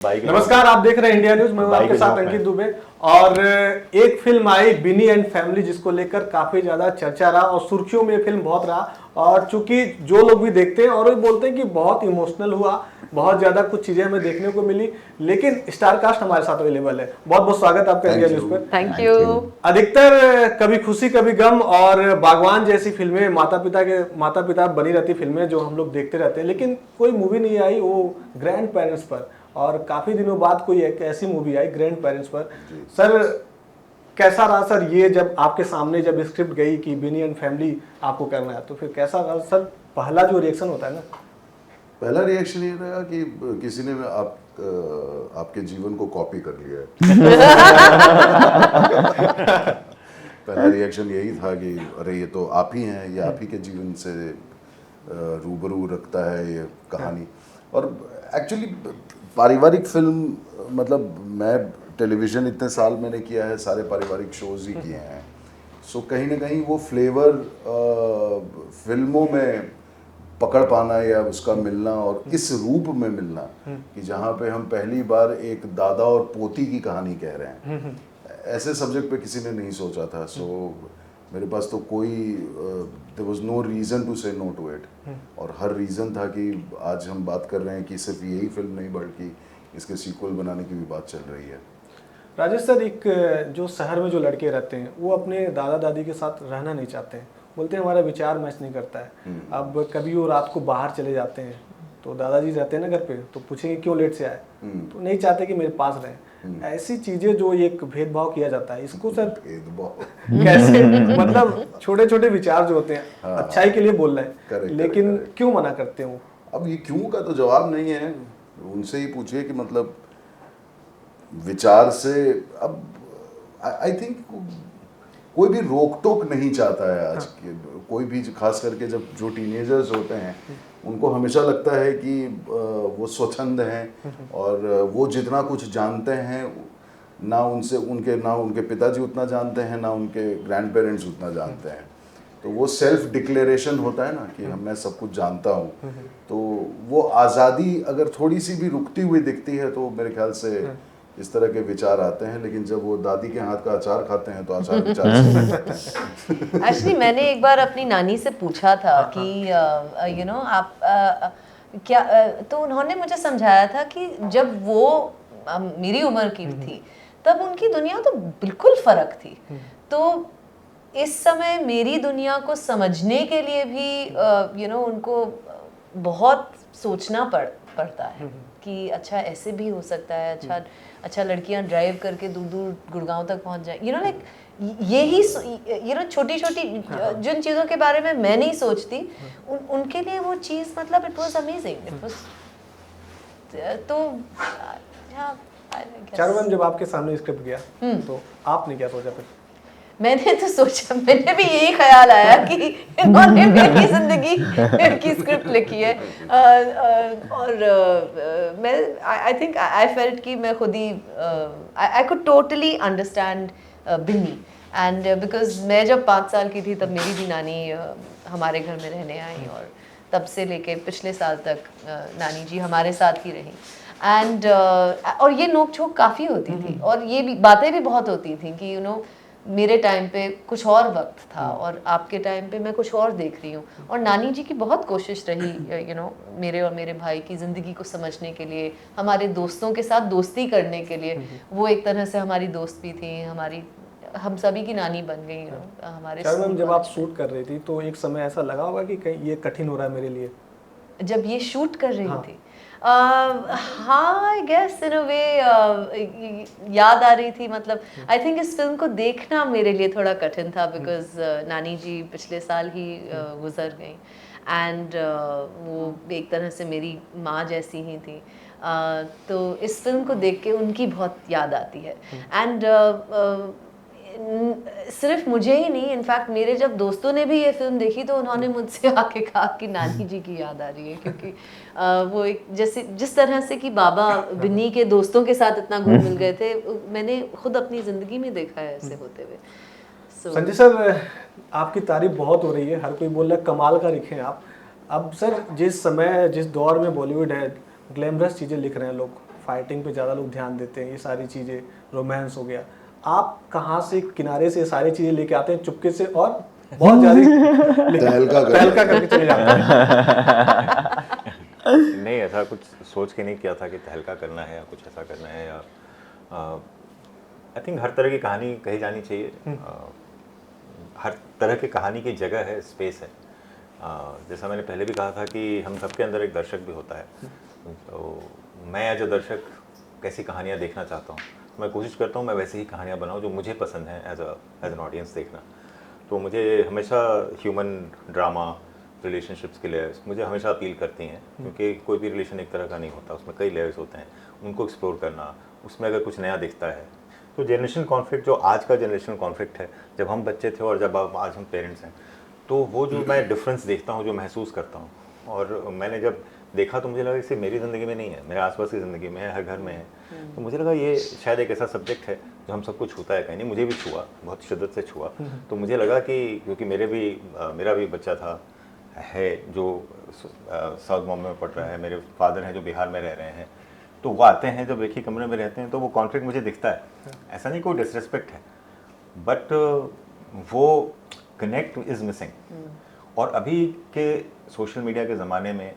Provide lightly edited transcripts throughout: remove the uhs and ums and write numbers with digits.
नमस्कार, आप देख रहे हैं इंडिया न्यूज। मैं हूं आपके साथ अंकित दुबे। और एक film I Binny and family, जिसको लेकर काफी ज्यादा चर्चा रहा और सुर्खियों में फिल्म बहुत रहा। और चूंकि जो लोग भी देखते हैं और वो बोलते हैं कि बहुत इमोशनल हुआ, बहुत ज्यादा कुछ चीजें हमें देखने को मिली, लेकिन स्टार कास्ट हमारे साथ अवेलेबल है। बहुत बहुत स्वागत आपका इंडिया न्यूज पर। Thank you. अधिकतर कभी खुशी कभी गम और बागवान जैसी फिल्में माता पिता बनी रहती फिल्में जो हम लोग देखते रहते हैं, लेकिन कोई मूवी नहीं आई वो ग्रैंड पेरेंट्स पर। और काफी दिनों बाद कोई एक ऐसी मूवी आई ग्रैंड पेरेंट्स पर। सर, कैसा रहा सर ये, जब आपके सामने जब स्क्रिप्ट गई कि बिनी एंड फैमिली आपको करना है, तो फिर कैसा रहा सर? पहला जो रिएक्शन होता है ना, पहला रिएक्शन ये रहा कि किसी ने आपके जीवन को कॉपी कर लिया है। पहला रिएक्शन यही था कि अरे ये तो आप ही हैं, ये आप ही के जीवन से रूबरू रखता है ये कहानी। और एक्चुअली पारिवारिक फिल्म, मतलब मैं टेलीविज़न इतने साल मैंने किया है, सारे पारिवारिक शोज़ ही किए हैं। सो कहीं ना कहीं वो फ्लेवर फिल्मों में पकड़ पाना या उसका मिलना और इस रूप में मिलना कि जहाँ पे हम पहली बार एक दादा और पोती की कहानी कह रहे हैं, ऐसे सब्जेक्ट पे किसी ने नहीं सोचा था। सो मेरे पास तो कोई there was no reason to say no to it. और हर रीज़न था कि आज हम बात कर रहे हैं कि सिर्फ यही फिल्म नहीं बल्कि इसके सीक्वल बनाने की भी बात चल रही है। राजेश सर, एक जो शहर में जो लड़के रहते हैं वो अपने दादा दादी के साथ रहना नहीं चाहते हैं, बोलते हैं हमारा विचार मैच नहीं करता है। अब कभी वो रात को बाहर चले जाते हैं तो दादाजी रहते हैं ना घर पे, तो पूछेंगे क्यों लेट से आए, तो नहीं चाहते कि मेरे पास रहें। ऐसी चीजें जो एक भेदभाव किया जाता है, इसको सर कैसे, मतलब छोटे छोटे विचार जो होते हैं अच्छाई के लिए बोल रहे हैं, लेकिन क्यों मना करते हैं वो? अब ये क्यों का तो जवाब नहीं है, उनसे ही पूछिए कि मतलब विचार से। अब आई थिंक कोई भी रोक टोक नहीं चाहता है आज के कोई भी, खास करके जब जो टीनेजर्स होते हैं उनको हमेशा लगता है कि वो स्वच्छंद हैं और वो जितना कुछ जानते हैं ना उनके पिताजी उतना जानते हैं, ना उनके ग्रैंड पेरेंट्स उतना जानते हैं। तो वो सेल्फ डिक्लेरेशन होता है ना कि मैं सब कुछ जानता हूँ, तो वो आज़ादी अगर थोड़ी सी भी रुकती हुई दिखती है तो मेरे ख्याल से इस तरह के विचार आते हैं। लेकिन जब वो दादी के हाथ का अचार खाते हैं तो अचार विचार एक्चुअली मैंने एक बार अपनी नानी से पूछा था कि यू नो आप क्या तो उन्होंने मुझे समझाया था कि जब वो मेरी उम्र की थी तब उनकी दुनिया तो बिल्कुल फर्क थी। तो इस समय मेरी दुनिया को समझने के लिए भी उनको बहुत सोचना पड़ता है कि अच्छा ऐसे भी हो सकता है, अच्छा लड़कियां ड्राइव करके दूर दूर गुड़गांव तक पहुंच जाए, लाइक यही छोटी छोटी जिन चीज़ों के बारे में मैं नहीं सोचती उनके लिए वो चीज़, मतलब it was amazing. It was तो चारू मैम, जब आपके सामने स्क्रिप्ट गया तो आपने क्या सोचा फिर? मैंने तो सोचा, मैंने भी यही ख्याल आया कि इन्होंने मेरी जिंदगी की स्क्रिप्ट लिखी है। और मैं आई थिंक आई फेल्ट कि मैं खुद ही I could totally understand Binny. And because मैं जब 5 साल की थी तब मेरी भी नानी हमारे घर में रहने आई, और तब से लेके पिछले साल तक नानी जी हमारे साथ ही रही। एंड और ये नोक झोंक काफ़ी होती थी और ये भी बातें भी बहुत होती थी कि मेरे टाइम पे कुछ और वक्त था और आपके टाइम पे मैं कुछ और देख रही हूँ। और नानी जी की बहुत कोशिश रही मेरे और मेरे भाई की ज़िंदगी को समझने के लिए, हमारे दोस्तों के साथ दोस्ती करने के लिए। वो एक तरह से हमारी दोस्त भी थी, हम सभी की नानी बन गई हमारे। चारू मैम, जब आप शूट कर रही थी तो एक समय ऐसा लगा होगा कि कहीं ये कठिन हो रहा है मेरे लिए? जब ये शूट कर रही थी हाँ, आई गेस इन अ वे याद आ रही थी। मतलब आई थिंक इस फिल्म को देखना मेरे लिए थोड़ा कठिन था बिकॉज नानी जी पिछले साल ही गुजर गई। एंड वो एक तरह से मेरी माँ जैसी ही थी। तो इस फिल्म को देख के उनकी बहुत याद आती है। एंड सिर्फ मुझे ही नहीं, इनफैक्ट मेरे जब दोस्तों ने भी ये फिल्म देखी तो उन्होंने मुझसे आके कहा कि नानी जी की याद आ रही है, क्योंकि वो एक जैसे जिस तरह से कि बाबा बिन्नी के दोस्तों के साथ इतना घुल मिल गए थे, मैंने खुद अपनी ज़िंदगी में देखा है ऐसे होते हुए। संजय सर, आपकी तारीफ बहुत हो रही है, हर कोई बोल रहा है कमाल का लिखे आप। अब सर जिस समय जिस दौर में बॉलीवुड है, ग्लैमरस चीज़ें लिख रहे हैं लोग, फाइटिंग पे ज़्यादा लोग ध्यान देते हैं, ये सारी चीज़ें, रोमांस हो गया, आप कहाँ से किनारे से ये सारी चीज़ें लेके आते हैं चुपके से और बहुत ज़्यादा तहलका करके चले जाते हैं? नहीं, ऐसा कुछ सोच के नहीं किया था कि तहलका करना है या कुछ ऐसा करना है, या आई थिंक हर तरह की कहानी कही जानी चाहिए। हर तरह की कहानी की जगह है, स्पेस है। जैसा मैंने पहले भी कहा था कि हम सबके अंदर एक दर्शक भी होता है, तो मैं एज अ दर्शक कैसी कहानियाँ देखना चाहता हूँ, मैं कोशिश करता हूँ मैं वैसे ही कहानियाँ बनाऊँ जो मुझे पसंद है एज एन ऑडियंस देखना। तो मुझे हमेशा ह्यूमन ड्रामा, रिलेशनशिप्स के लेयर्स मुझे हमेशा अपील करती हैं, क्योंकि कोई भी रिलेशन एक तरह का नहीं होता, उसमें कई लेयर्स होते हैं, उनको एक्सप्लोर करना, उसमें अगर कुछ नया दिखता है तो जनरेशन कॉन्फ्लिक्ट, जो आज का जनरेशन कॉन्फ्लिक्ट है, जब हम बच्चे थे और जब आज हम पेरेंट्स हैं, तो वो जो मैं डिफरेंस देखता हूँ, जो महसूस करता हूँ, और मैंने जब देखा तो मुझे लगा इससे मेरी ज़िंदगी में नहीं है, मेरे आसपास की ज़िंदगी में है, हर घर में है। तो मुझे लगा ये शायद एक ऐसा सब्जेक्ट है जो हम सबको छूता है, कहीं नहीं, मुझे भी छुआ, बहुत शिद्दत से छुआ। तो मुझे लगा कि क्योंकि मेरा भी बच्चा था है जो साउथ बॉम्बे में पढ़ रहा है, मेरे फादर हैं जो बिहार में रह रहे हैं, तो वो आते हैं जब एक ही कमरे में रहते हैं तो वो कॉन्फ्लिक्ट मुझे दिखता है। ऐसा नहीं कोई डिसरिस्पेक्ट है, बट वो कनेक्ट इज़ मिसिंग। और अभी के सोशल मीडिया के ज़माने में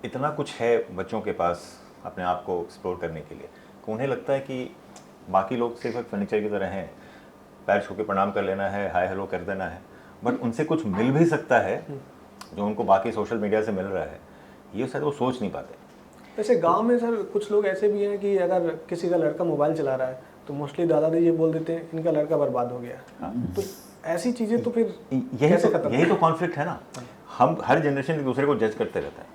इतना कुछ है बच्चों के पास अपने आप को एक्सप्लोर करने के लिए कि उन्हें लगता है कि बाकी लोग सिर्फ एक फर्नीचर की तरह हैं, पैर छू के प्रणाम कर लेना है, हाय हेलो कर देना है, बट उनसे कुछ मिल भी सकता है जो उनको बाकी सोशल मीडिया से मिल रहा है, ये शायद वो सोच नहीं पाते। वैसे गांव में सर कुछ लोग ऐसे भी हैं कि अगर किसी का लड़का मोबाइल चला रहा है तो मोस्टली दादाजी ये बोल देते हैं इनका लड़का बर्बाद हो गया। तो ऐसी चीज़ें तो फिर यही तो कॉन्फ्लिक्ट है ना। हम हर जनरेशन एक दूसरे को जज करते रहता है।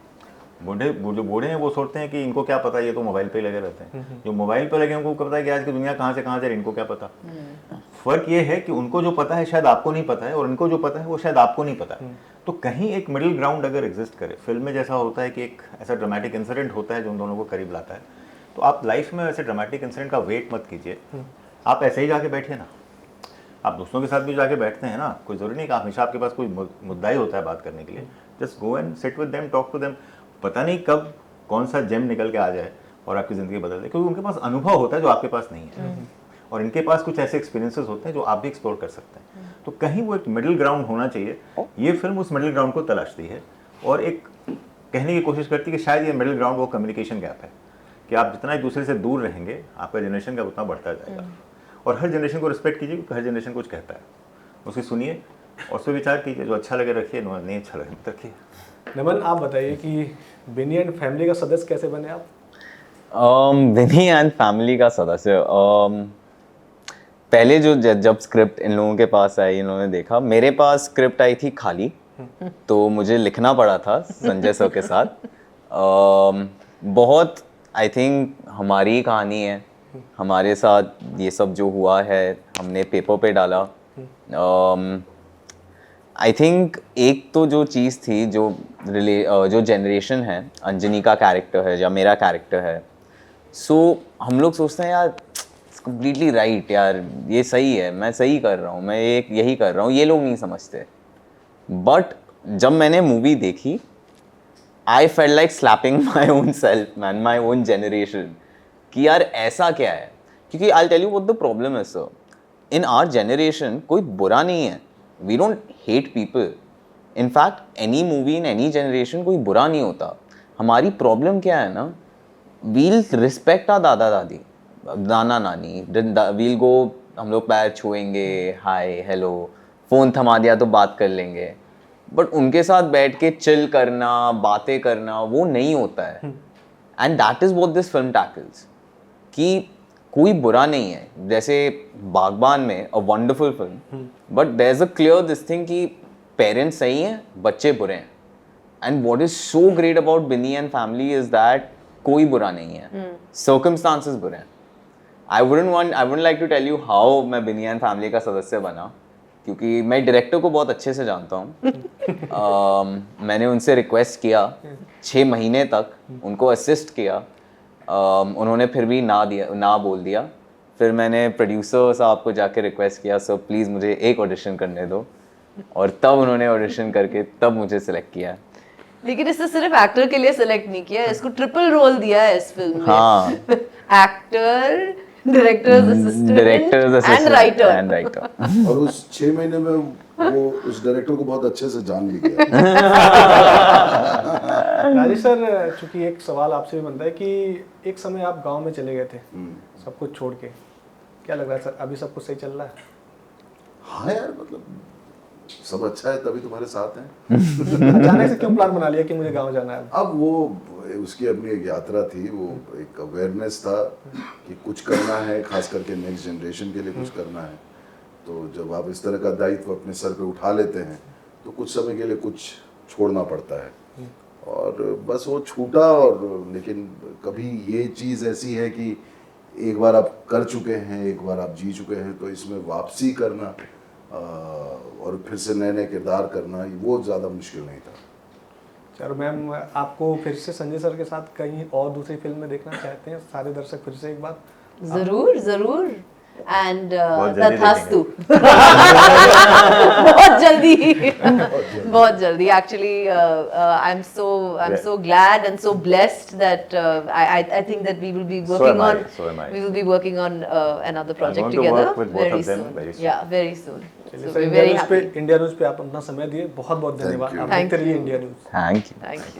जो बूढ़े हैं वो सोचते हैं कि इनको क्या पता, ये तो मोबाइल पे लगे रहते हैं। जो मोबाइल पे लगे उनको पता है कि आज की दुनिया कहाँ से जा रही है, इनको क्या पता। फर्क ये है कि उनको जो पता है शायद आपको नहीं पता है, और इनको जो पता है वो शायद आपको नहीं पता है। तो कहीं एक मिडिल ग्राउंड अगर एग्जिस्ट करे, फिल्म में जैसा होता है कि एक ऐसा ड्रामेटिक इंसिडेंट होता है जो उन दोनों को करीब लाता है, तो आप लाइफ में वैसे ड्रामेटिक इंसिडेंट का वेट मत कीजिए, आप ऐसे ही जाके बैठिए ना। आप दोस्तों के साथ भी जाके बैठते हैं ना, कोई ज़रूरी नहीं कि हमेशा आपके पास कोई मुद्दा ही होता है बात करने के लिए। Just go and sit with them, talk to them. पता नहीं कब कौन सा जेम निकल के आ जाए और आपकी ज़िंदगी बदल दे, क्योंकि उनके पास अनुभव होता है जो आपके पास नहीं है, और इनके पास कुछ ऐसे एक्सपीरियंसेस होते हैं जो आप भी एक्सप्लोर कर सकते हैं। तो कहीं वो एक मिडिल ग्राउंड होना चाहिए। ये फिल्म उस मिडिल ग्राउंड को तलाशती है और एक कहने की कोशिश करती है कि शायद ये मिडिल ग्राउंड वो कम्युनिकेशन गैप है, कि आप जितना एक दूसरे से दूर रहेंगे आपका जनरेशन का उतना बढ़ता जाएगा। और हर जनरेशन को रिस्पेक्ट कीजिए, क्योंकि हर जनरेशन कुछ कहता है, उसकी सुनिए और उस पर विचार कीजिए, जो अच्छा लगे रखिए, नहीं अच्छा लगे मत रखिए। नमन, आप बताइए कि बिनी एंड फैमिली का सदस्य कैसे बने आप? बिनी एंड फैमिली का सदस्य, पहले जो जब स्क्रिप्ट इन लोगों के पास आई, इन्होंने देखा, मेरे पास स्क्रिप्ट आई थी खाली, तो मुझे लिखना पड़ा था संजय सर के साथ। बहुत आई थिंक हमारी कहानी है, हमारे साथ ये सब जो हुआ है हमने पेपर पे डाला। आई थिंक एक तो जो चीज़ थी जो जनरेशन है, अंजनी का कैरेक्टर है या मेरा कैरेक्टर है, सो हम लोग सोचते हैं यार कंप्लीटली राइट यार, ये सही है, मैं सही कर रहा हूँ, मैं यही कर रहा हूँ, ये लोग नहीं समझते। बट जब मैंने मूवी देखी, I felt like slapping my own self man, my own generation, कि यार ऐसा क्या है। क्योंकि I tell you what the problem is sir, in our generation कोई बुरा नहीं है, we don't hate people. In fact any movie in any generation कोई बुरा नहीं होता। हमारी प्रॉब्लम क्या है ना, वील रिस्पेक्ट आ दादा दादी, नाना नानी, वील गो, हम लोग पैर छुएंगे, हाय हेलो, फ़ोन थमा दिया तो बात कर लेंगे, बट उनके साथ बैठ के चिल करना, बातें करना, वो नहीं होता है। And that is what this film tackles, कि कोई बुरा नहीं है। जैसे बागबान में a wonderful film, but there is a clear this thing कि पेरेंट्स सही हैं, बच्चे बुरे हैं। And what is so great about Binny and family is that कोई बुरा नहीं है, सर्कमस्टांसेस बुरे हैं। I wouldn't like to tell you how मैं बिनी एंड फैमिली का सदस्य बना, क्योंकि मैं डायरेक्टर को बहुत अच्छे से जानता हूँ। मैंने उनसे रिक्वेस्ट किया 6 महीने तक, उनको असिस्ट किया, उन्होंने फिर भी ना बोल दिया। फिर मैंने प्रोड्यूसर साहब को जाके रिक्वेस्ट किया, सर प्लीज़ मुझे एक ऑडिशन करने दो, और तब उन्होंने ऑडिशन करके तब मुझे सिलेक्ट किया। लेकिन इसने सिर्फ एक्टर के लिए सेलेक्ट नहीं किया, इसको ट्रिपल रोल दिया है इस फिल्म में। हाँ। Actor, directors assistant and writer. और उस 6 महीने में वो उस डायरेक्टर को बहुत अच्छे से जान भी गया। राजेश सर, चूंकि एक सवाल आपसे भी बनता है कि एक समय आप गांव में चले गए थे सब कुछ छोड़ के, क्या लग रहा है सर, अभी सब कुछ सही चल रहा है? हाँ यार, मतलब सब अच्छा है तभी तुम्हारे साथ हैं। अचानक से क्यों प्लान बना लिया कि मुझे गांव जाना है? अब वो उसकी अपनी एक यात्रा थी, वो एक अवेयरनेस था कि कुछ करना है, खास करके नेक्स्ट जनरेशन के लिए कुछ करना है। तो जब आप इस तरह का दायित्व अपने सर पे उठा लेते हैं तो कुछ समय के लिए कुछ छोड़ना पड़ता है, और बस वो छूटा। और लेकिन कभी ये चीज़ ऐसी है कि एक बार आप कर चुके हैं, एक बार आप जी चुके हैं, तो इसमें वापसी करना और फिर से नए नए किरदार करना, वो ज़्यादा मुश्किल नहीं था। चलो मैम, आपको फिर से संजय सर के साथ कहीं और दूसरी फिल्म में देखना चाहते हैं सारे दर्शक फिर से एक बार? जरूर जरूर, एंड बहुत जल्दी तथास्तु। बहुत जल्दी actually. I am so glad and so blessed that I think that we will be working on So am I. we will be working on another project going to together work with both very of them soon. very soon. Yeah, very soon. चलिए So sir, we're very happy. India news पे आप अपना समय दिए, बहुत बहुत धन्यवाद। you. आप Thank देखते रहिए you. India news. Thank you. Thank you.